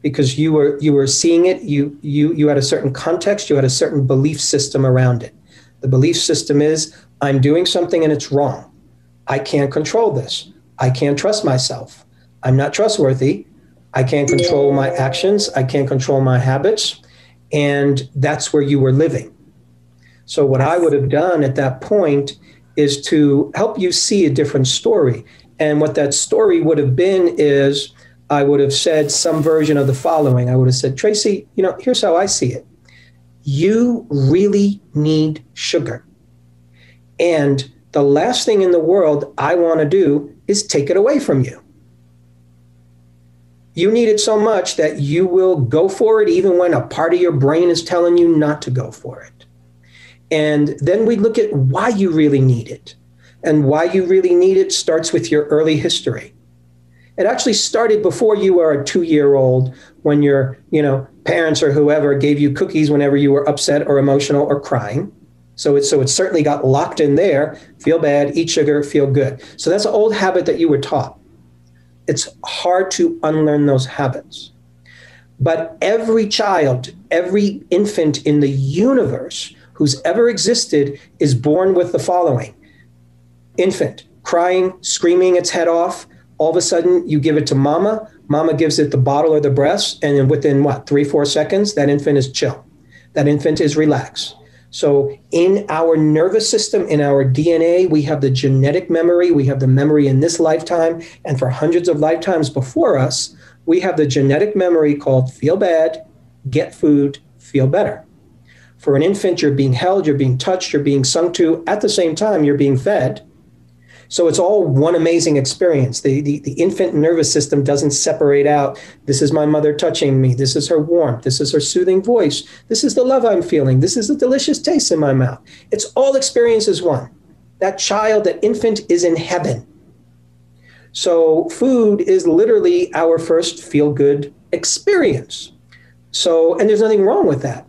because you were seeing it. You had a certain context. You had a certain belief system around it. The belief system is, I'm doing something and it's wrong. I can't control this. I can't trust myself. I'm not trustworthy. I can't control my actions. I can't control my habits. And that's where you were living. So what I would have done at that point is to help you see a different story. And what that story would have been is, I would have said some version of the following. I would have said, Tracy, here's how I see it. You really need sugar. And the last thing in the world I want to do is take it away from you. You need it so much that you will go for it even when a part of your brain is telling you not to go for it. And then we look at why you really need it. And why you really need it starts with your early history. It actually started before you were a 2-year-old, when your parents or whoever gave you cookies whenever you were upset or emotional or crying. So it certainly got locked in there. Feel bad, eat sugar, feel good. So that's an old habit that you were taught. It's hard to unlearn those habits. But every child, every infant in the universe who's ever existed is born with the following. Infant, crying, screaming its head off. All of a sudden, you give it to mama. Mama gives it the bottle or the breast. And then within 3-4 seconds, that infant is chill. That infant is relaxed. So in our nervous system, in our DNA, we have the genetic memory. We have the memory in this lifetime. And for hundreds of lifetimes before us, we have the genetic memory called feel bad, get food, feel better. For an infant, you're being held, you're being touched, you're being sung to. At the same time, you're being fed. So it's all one amazing experience. The infant nervous system doesn't separate out. This is my mother touching me. This is her warmth. This is her soothing voice. This is the love I'm feeling. This is the delicious taste in my mouth. It's all experience as one. That child, that infant is in heaven. So food is literally our first feel-good experience. So, and there's nothing wrong with that.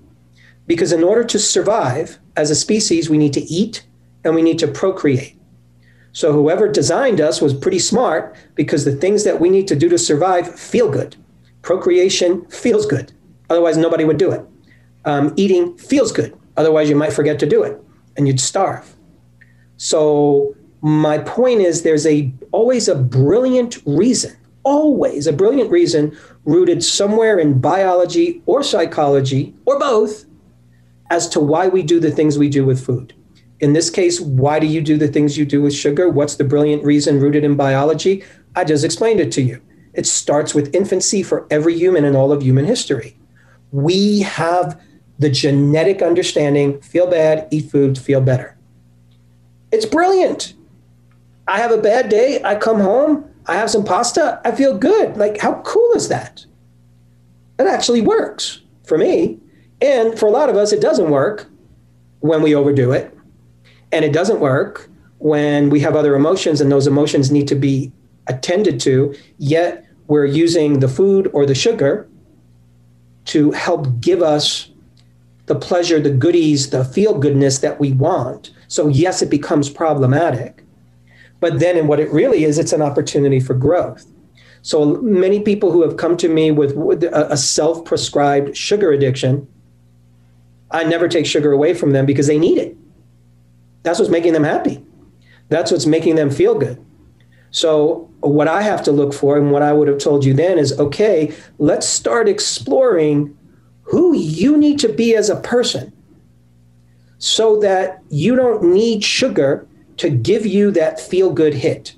Because in order to survive as a species, we need to eat and we need to procreate. So whoever designed us was pretty smart, because the things that we need to do to survive feel good. Procreation feels good. Otherwise, nobody would do it. Eating feels good. Otherwise, you might forget to do it and you'd starve. So my point is, there's always a brilliant reason rooted somewhere in biology or psychology or both as to why we do the things we do with food. In this case, why do you do the things you do with sugar? What's the brilliant reason rooted in biology? I just explained it to you. It starts with infancy for every human in all of human history. We have the genetic understanding, feel bad, eat food, feel better. It's brilliant. I have a bad day, I come home, I have some pasta, I feel good. Like, how cool is that? It actually works for me. And for a lot of us, it doesn't work when we overdo it. And it doesn't work when we have other emotions and those emotions need to be attended to, yet we're using the food or the sugar to help give us the pleasure, the goodies, the feel-goodness that we want. So yes, it becomes problematic. But then what it really is, it's an opportunity for growth. So many people who have come to me with a self-prescribed sugar addiction, I never take sugar away from them because they need it. That's what's making them happy. That's what's making them feel good. So what I have to look for, and what I would have told you then is, okay, let's start exploring who you need to be as a person so that you don't need sugar to give you that feel-good hit.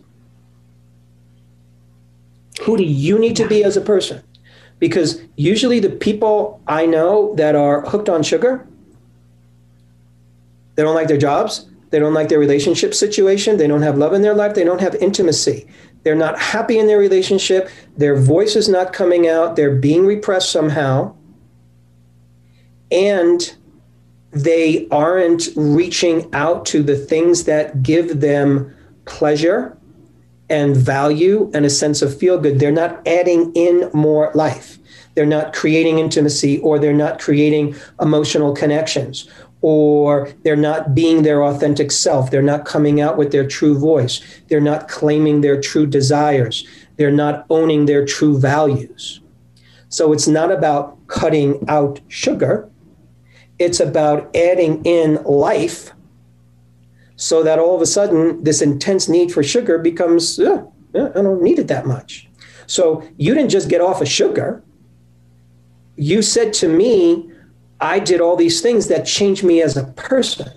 Who do you need to be as a person? Because usually the people I know that are hooked on sugar, they don't like their jobs, they don't like their relationship situation, they don't have love in their life, they don't have intimacy. They're not happy in their relationship, their voice is not coming out, they're being repressed somehow, and they aren't reaching out to the things that give them pleasure and value and a sense of feel good. They're not adding in more life. They're not creating intimacy, or they're not creating emotional connections, or they're not being their authentic self. They're not coming out with their true voice. They're not claiming their true desires. They're not owning their true values. So it's not about cutting out sugar. It's about adding in life so that all of a sudden this intense need for sugar becomes, I don't need it that much. So you didn't just get off of sugar. You said to me, I did all these things that changed me as a person.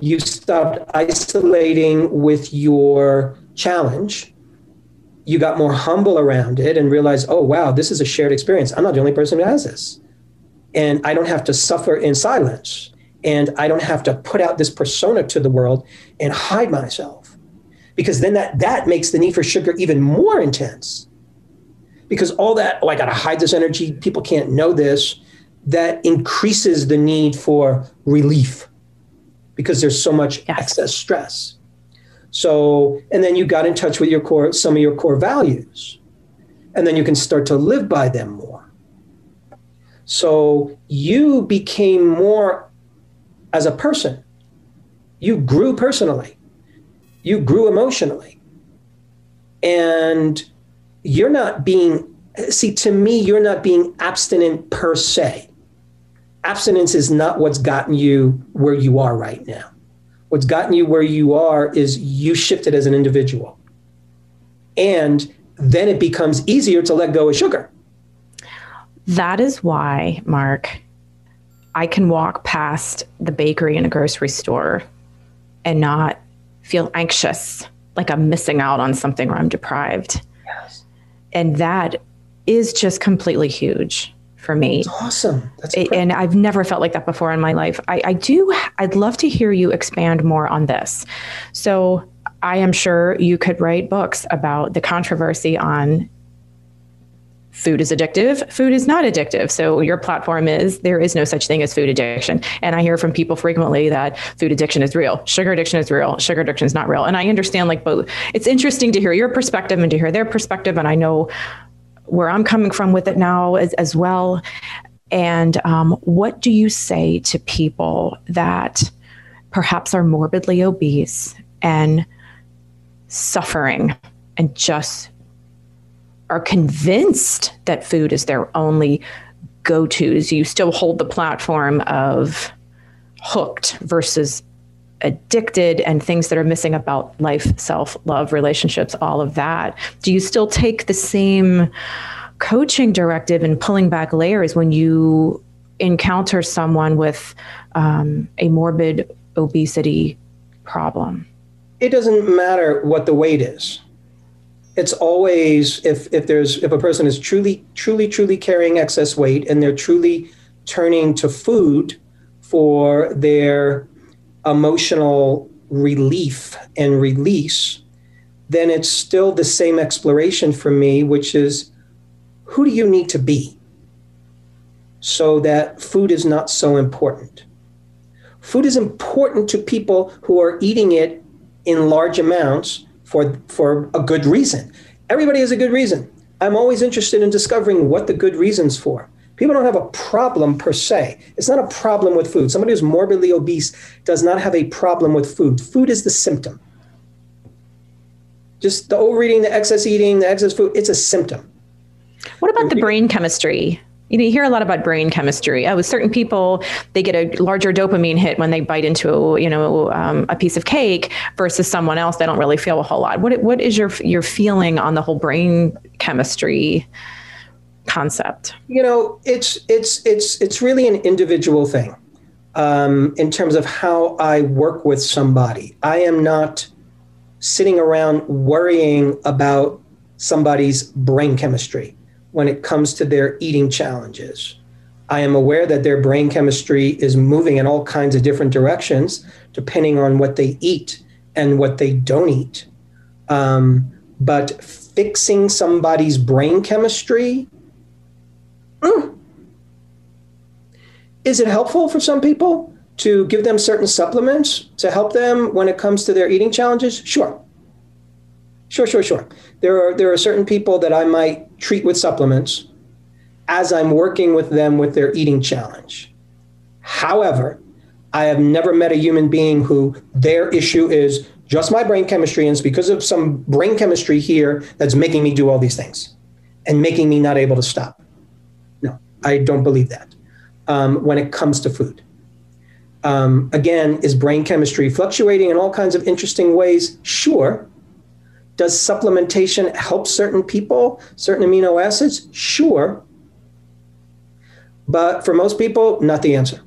You stopped isolating with your challenge. You got more humble around it and realized, oh, wow, this is a shared experience. I'm not the only person who has this. And I don't have to suffer in silence. And I don't have to put out this persona to the world and hide myself. Because then that makes the need for sugar even more intense. Because all that, I got to hide this energy, people can't know this, that increases the need for relief because there's so much excess stress. So, and then you got in touch with some of your core values, and then you can start to live by them more. So you became more as a person. You grew personally. You grew emotionally. And you're not being, to me, you're not being abstinent per se. Abstinence is not what's gotten you where you are right now. What's gotten you where you are is you shifted as an individual. And then it becomes easier to let go of sugar. That is why, Marc, I can walk past the bakery in a grocery store and not feel anxious, like I'm missing out on something or I'm deprived. Yes. And that is just completely huge for me. That's awesome. And I've never felt like that before in my life. I'd love to hear you expand more on this. So I am sure you could write books about the controversy on food is addictive, food is not addictive. So your platform is, there is no such thing as food addiction. And I hear from people frequently that food addiction is real, sugar addiction is real, sugar addiction is not real. And I understand both. It's interesting to hear your perspective and to hear their perspective. And I know where I'm coming from with it now as well. And what do you say to people that perhaps are morbidly obese and suffering and just are convinced that food is their only go-tos? You still hold the platform of hooked versus addicted and things that are missing about life, self-love, relationships, all of that. Do you still take the same coaching directive and pulling back layers when you encounter someone with a morbid obesity problem? It doesn't matter what the weight is. It's always, if a person is truly carrying excess weight and they're truly turning to food for their emotional relief and release, then it's still the same exploration for me, which is, who do you need to be so that food is not so important? Food is important to people who are eating it in large amounts for a good reason. Everybody has a good reason. I'm always interested in discovering what the good reasons for. People don't have a problem per se. It's not a problem with food. Somebody who's morbidly obese does not have a problem with food. Food is the symptom. Just the overeating, the excess eating, the excess food, it's a symptom. What about the brain chemistry? You hear a lot about brain chemistry. With certain people, they get a larger dopamine hit when they bite into, a piece of cake versus someone else. They don't really feel a whole lot. What is your feeling on the whole brain chemistry concept? It's really an individual thing in terms of how I work with somebody. I am not sitting around worrying about somebody's brain chemistry when it comes to their eating challenges. I am aware that their brain chemistry is moving in all kinds of different directions, depending on what they eat and what they don't eat. But fixing somebody's brain chemistry, is it helpful for some people to give them certain supplements to help them when it comes to their eating challenges? Sure. There are certain people that I might treat with supplements as I'm working with them with their eating challenge. However, I have never met a human being who their issue is just my brain chemistry, and it's because of some brain chemistry here that's making me do all these things and making me not able to stop. No, I don't believe that when it comes to food. Again, is brain chemistry fluctuating in all kinds of interesting ways? Sure. Does supplementation help certain people, certain amino acids? Sure. But for most people, not the answer.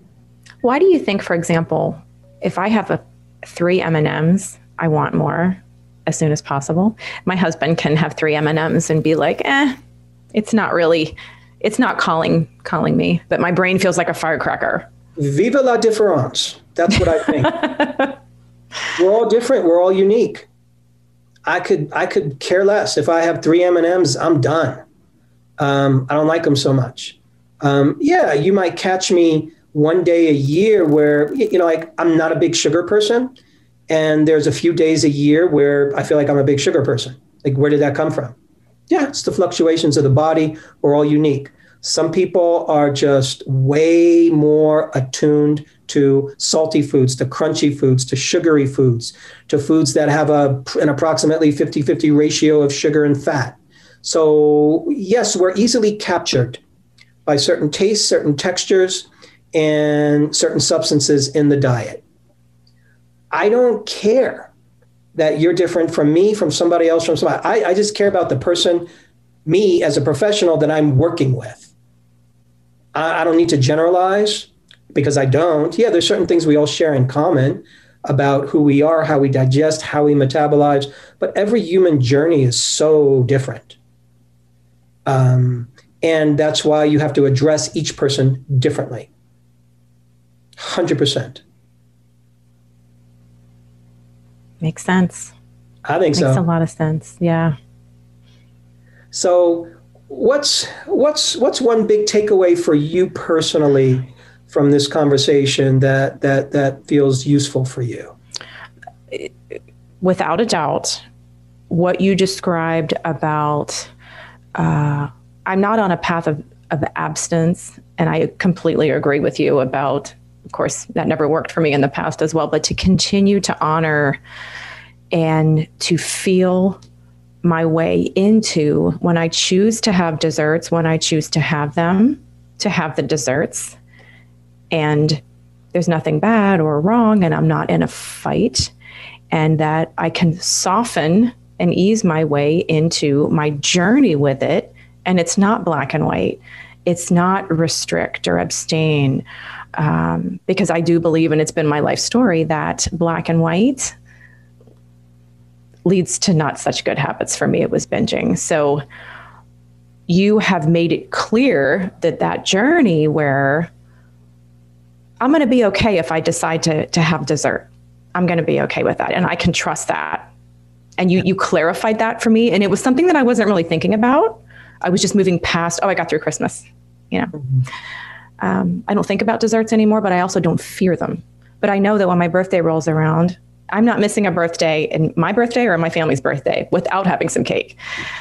Why do you think, for example, if I have 3 M&Ms, I want more as soon as possible? My husband can have 3 M&Ms and be like, it's not calling me, but my brain feels like a firecracker. Viva la différence. That's what I think. We're all different. We're all unique. I could care less. If I have 3 M&Ms, I'm done. I don't like them so much. You might catch me one day a year where, I'm not a big sugar person. And there's a few days a year where I feel like I'm a big sugar person. Like, where did that come from? Yeah, it's the fluctuations of the body. We're all unique. Some people are just way more attuned to salty foods, to crunchy foods, to sugary foods, to foods that have an approximately 50-50 ratio of sugar and fat. So yes, we're easily captured by certain tastes, certain textures, and certain substances in the diet. I don't care that you're different from me, from somebody else, from somebody. I just care about the person, me as a professional that I'm working with. I don't need to generalize because I don't. Yeah, there's certain things we all share in common about who we are, how we digest, how we metabolize, but every human journey is so different. And that's why you have to address each person differently. 100%. Makes sense. I think so. Makes a lot of sense. Yeah. So what's one big takeaway for you personally from this conversation that feels useful for you? Without a doubt, what you described about I'm not on a path of abstinence, and I completely agree with you about, of course, that never worked for me in the past as well, but to continue to honor and to feel my way into when I choose to have desserts, when I choose to have them, to have the desserts, and there's nothing bad or wrong, and I'm not in a fight, and that I can soften and ease my way into my journey with it. And it's not black and white. It's not restrict or abstain, because I do believe, and it's been my life story, that black and white leads to not such good habits. For me, it was binging. So you have made it clear that journey where I'm going to be okay if I decide to have dessert. I'm going to be okay with that. And I can trust that. And you clarified that for me. And it was something that I wasn't really thinking about. I was just moving past, I got through Christmas. Mm-hmm. I don't think about desserts anymore, but I also don't fear them. But I know that when my birthday rolls around, I'm not missing a birthday, and my birthday or my family's birthday, without having some cake.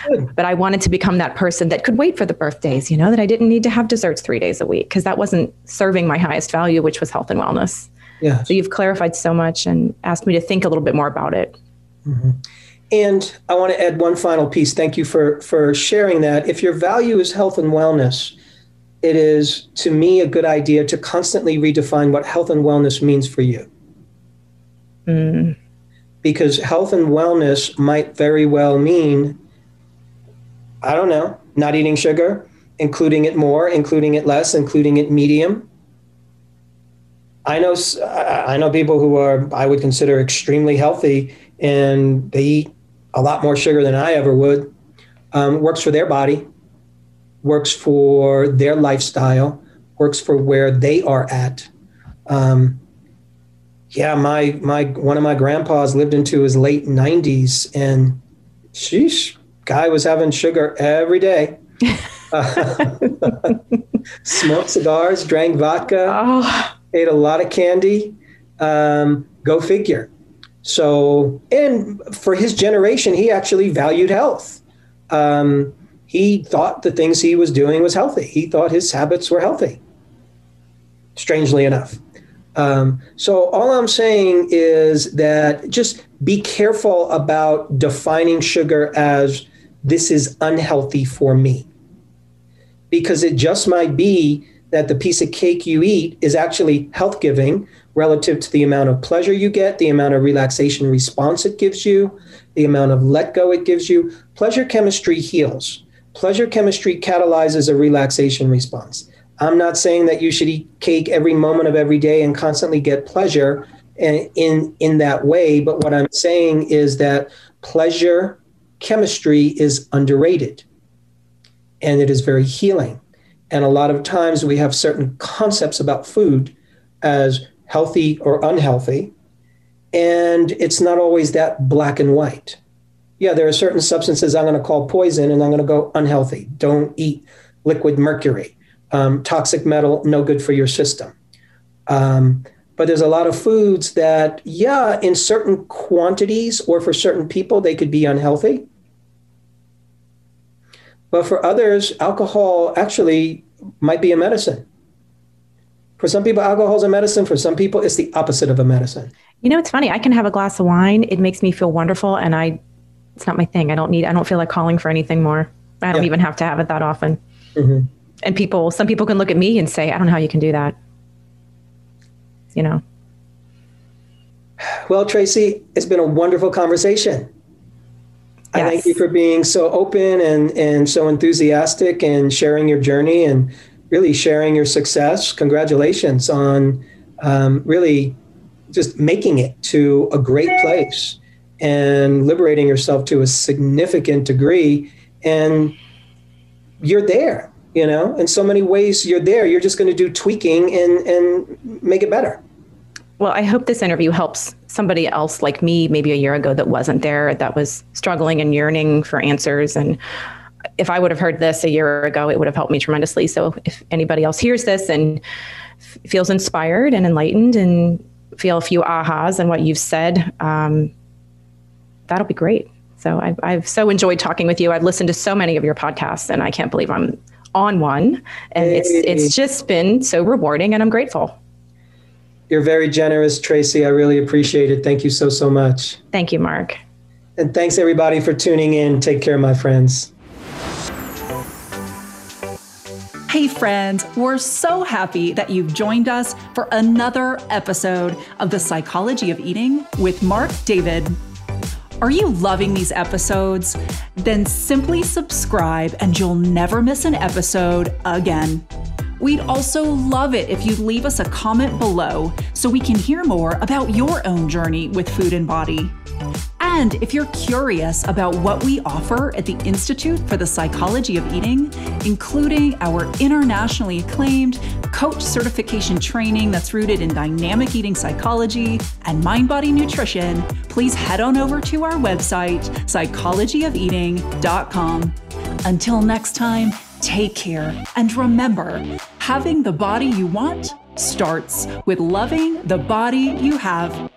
Good. But I wanted to become that person that could wait for the birthdays, that I didn't need to have desserts 3 days a week, because that wasn't serving my highest value, which was health and wellness. Yeah. So you've clarified so much and asked me to think a little bit more about it. Mm-hmm. And I want to add one final piece. Thank you for sharing that. If your value is health and wellness, it is, to me, a good idea to constantly redefine what health and wellness means for you. Because health and wellness might very well mean, I don't know, not eating sugar, including it more, including it less, including it medium. I know people who are, I would consider, extremely healthy, and they eat a lot more sugar than I ever would. Works for their body, works for their lifestyle, works for where they are at. One of my grandpas lived into his late 90s, and sheesh, guy was having sugar every day. Smoked cigars, drank vodka, ate a lot of candy. Go figure. So, and for his generation, he actually valued health. He thought the things he was doing was healthy. He thought his habits were healthy, strangely enough. So all I'm saying is that just be careful about defining sugar as this is unhealthy for me, because it just might be that the piece of cake you eat is actually health-giving relative to the amount of pleasure you get, the amount of relaxation response it gives you, the amount of let go it gives you. Pleasure chemistry heals. Pleasure chemistry catalyzes a relaxation response. I'm not saying that you should eat cake every moment of every day and constantly get pleasure in that way. But what I'm saying is that pleasure chemistry is underrated, and it is very healing. And a lot of times we have certain concepts about food as healthy or unhealthy, and it's not always that black and white. Yeah, there are certain substances I'm going to call poison, and I'm going to go unhealthy. Don't eat liquid mercury. Toxic metal, no good for your system. But there's a lot of foods that, in certain quantities or for certain people, they could be unhealthy. But for others, alcohol actually might be a medicine. For some people, alcohol is a medicine. For some people, it's the opposite of a medicine. It's funny. I can have a glass of wine. It makes me feel wonderful. And it's not my thing. I don't feel like calling for anything more. I don't even have to have it that often. Mm-hmm. And some people can look at me and say, I don't know how you can do that. Well, Tracy, it's been a wonderful conversation. Yes. I thank you for being so open and so enthusiastic and sharing your journey and really sharing your success. Congratulations on really just making it to a great place and liberating yourself to a significant degree. And you're there. In so many ways you're there. You're just going to do tweaking and make it better. Well, I hope this interview helps somebody else like me, maybe a year ago, that wasn't there, that was struggling and yearning for answers. And if I would have heard this a year ago, it would have helped me tremendously. So if anybody else hears this and feels inspired and enlightened and feel a few ahas in what you've said, that'll be great. So I've so enjoyed talking with you. I've listened to so many of your podcasts, and I can't believe I'm on one, and it's just been so rewarding, and I'm grateful. You're very generous, Tracy. I really appreciate it. Thank you so much. Thank you, Marc. And thanks everybody for tuning in. Take care, my friends. Hey friends, we're so happy that you've joined us for another episode of The Psychology of Eating with Marc David. Are you loving these episodes? Then simply subscribe and you'll never miss an episode again. We'd also love it if you'd leave us a comment below so we can hear more about your own journey with food and body. And if you're curious about what we offer at the Institute for the Psychology of Eating, including our internationally acclaimed coach certification training that's rooted in dynamic eating psychology and mind-body nutrition, please head on over to our website, psychologyofeating.com. Until next time, take care. And remember, having the body you want starts with loving the body you have.